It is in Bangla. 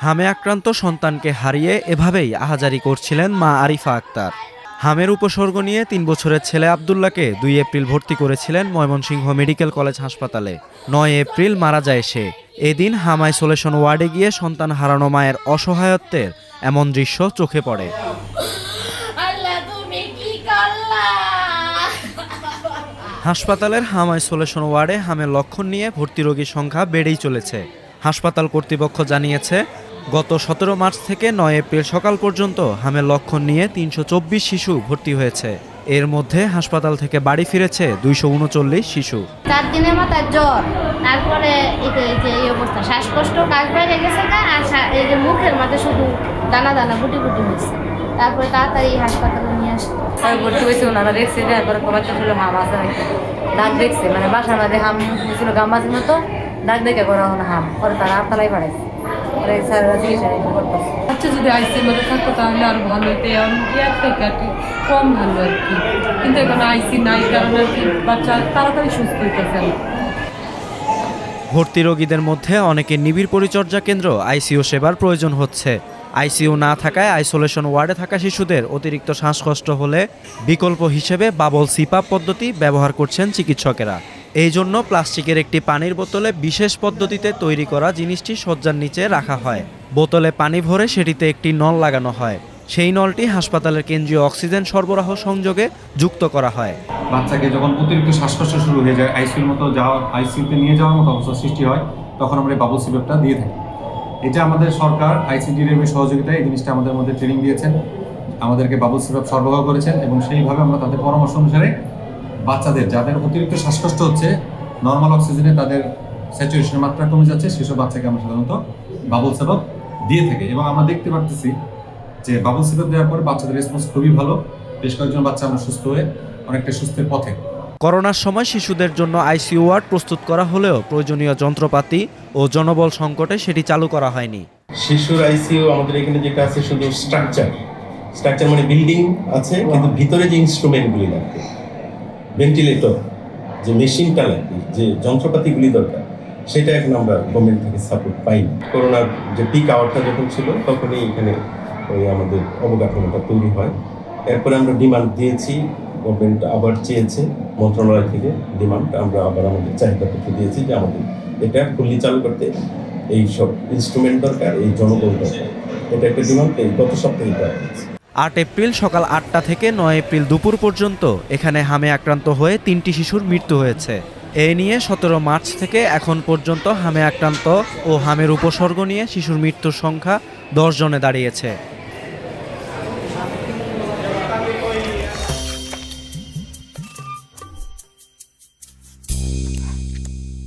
হামে আক্রান্ত সন্তানকে হারিয়ে এভাবেই আহাজারি করছিলেন মা আরিফা আক্তার। হামের উপসর্গ নিয়ে ৩ বছরের ছেলে আবদুল্লাহকে ২ এপ্রিল ভর্তি করেছিলেন ময়মনসিংহ মেডিকেল কলেজ হাসপাতালে। ৯ এপ্রিল মারা যায় সে। এদিন হাম আইসোলেশন ওয়ার্ডে গিয়ে সন্তান হারানো মায়ের অসহায়ত্বের এমন দৃশ্য চোখে পড়ে। হাসপাতালের হাম আইসোলেশন ওয়ার্ডে হামের লক্ষণ নিয়ে ভর্তি রোগীর সংখ্যা বেড়েই চলেছে। হাসপাতাল কর্তৃপক্ষ জানিয়েছে, গত ১৭ মার্চ থেকে ৯ এপ্রিল সকাল পর্যন্ত হামের লক্ষণ নিয়ে ৩২৪ শিশু ভর্তি হয়েছে। এর মধ্যে হাসপাতাল থেকে বাড়ি ফিরেছে ২৩৯ শিশু। ৪ দিনের মাথায় জ্বর, তারপরে এই অবস্থা, শ্বাসকষ্ট, কাশ বাইরে গেছে, আর এই যে মুখের মাঝে শুধু দানা দানা গুটি গুটি হয়েছে। তারপরে তাড়াতাড়ি হাসপাতালে নিয়ে আসছে। ভর্তি হয়েছে, ওনারা দেখছে, তারপরে বাচ্চা ছিল হাম আছে নাকি ডাক দেখছে, মানে বাসার মাঝে হাম হয়েছিল গামবাজির মতো, ডাক দেখে করা হলো হাম, পরে তারা আটতলায় বাড়াইছে। বাচ্চা যদি আইসির মধ্যে থাকতো তাহলে আরো ভালো হতো, ইয়ার থেকে আর কি কম ভালো আর কি, কিন্তু এখন আইসি নাই কারণে আর কি বাচ্চা তাড়াতাড়ি সুস্থ হইতেছে না। ভর্তি রোগীদের মধ্যে অনেকে নিবিড় পরিচর্যা কেন্দ্র আইসিইউ সেবার প্রয়োজন হচ্ছে। আইসিইউ না থাকায় আইসোলেশন ওয়ার্ডে থাকা শিশুদের অতিরিক্ত শ্বাসকষ্ট হলে বিকল্প হিসেবে বাবল সিপাপ পদ্ধতি ব্যবহার করছেন চিকিৎসকেরা। এই জন্য প্লাস্টিকের একটি পানির বোতলে বিশেষ পদ্ধতিতে তৈরি করা জিনিসটি শয্যার নিচে রাখা হয়। বোতলে পানি ভরে সেটিতে একটি নল লাগানো হয়। সেই নলটি হাসপাতালের কেন্দ্রীয় অক্সিজেন সরবরাহ সংযোগে যুক্ত করা হয়। বাচ্চাকে যখন অতিরিক্ত শ্বাসকষ্ট শুরু হয়ে যায়, আইসিইউতে নিয়ে যাওয়ার মতো অবস্থা সৃষ্টি হয়, তখন আমরা এই বাবল সিপাপটা দিয়ে থাকি। এটা আমাদের সরকার আইসিডির সহযোগিতায় এই জিনিসটা আমাদের মধ্যে ট্রেনিং দিয়েছেন, আমাদেরকে বাবল সিপাপ সরবরাহ করেছেন, এবং সেইভাবে আমরা তাদের পরামর্শ অনুসারে বাচ্চাদের যাদের অতিরিক্ত শ্বাসকষ্ট হচ্ছে, নর্মাল অক্সিজেনে তাদের স্যাচুরেশনের মাত্রা কমে যাচ্ছে, সেসব বাচ্চাকে আমরা সাধারণত বাবল সিপাপ দিয়ে থাকি। এবং আমরা দেখতে পারতেছি যে বাবল সিপাপ দেওয়ার পর বাচ্চাদের রেসপন্স খুবই ভালো। বেশ কয়েকজন বাচ্চা আমরা সুস্থ হয়ে অনেকটা সুস্থের পথে। করোনার সময় শিশুদের জন্য আইসিইউ ওয়ার্ড প্রস্তুত করা হলেও প্রয়োজনীয় যন্ত্রপাতি ও জনবল সংকটে সেটি চালু করা হয়নি। শিশুর আইসিইউ আমাদের এখানে যেটা আছে শুধু স্ট্রাকচার মানে বিল্ডিং আছে, কিন্তু ভিতরে যে ইনস্ট্রুমেন্টগুলি লাগবে, ভেন্টিলেটর, যে মেশিনটা লাগবে, যে যন্ত্রপাতিগুলি দরকার, সেটা এখন আমরা গভর্নমেন্ট থেকে সাপোর্ট পাইনি। করোনার যে পিক আওয়ারটা যখন ছিল তখনই এখানে ওই আমাদের অবকাঠামোটা তৈরি হয়। এরপরে আমরা ডিমান্ড দিয়েছি, গভর্নমেন্ট আবার চেয়েছে মন্ত্রণালয় থেকে ডিমান্ড, আমরা আবার আমাদের চাহিদাপত্র দিয়েছি যে আমাদের এটা ফুললি চালু করতে এই সব ইনস্ট্রুমেন্ট দরকার, এই জনবল দরকার। এটা একটা ডিমান্ড এই গত সপ্তাহে দেওয়া হয়েছে। ৮ এপ্রিল সকাল ৮টা থেকে ৯ এপ্রিল দুপুর পর্যন্ত এখানে হামে আক্রান্ত হয়ে ৩টি শিশুর মৃত্যু হয়েছে। এ নিয়ে ১৭ মার্চ থেকে এখন পর্যন্ত হামে আক্রান্ত ও হামের উপসর্গ নিয়ে শিশুর মৃত্যুর সংখ্যা ১০ জনে দাঁড়িয়েছে।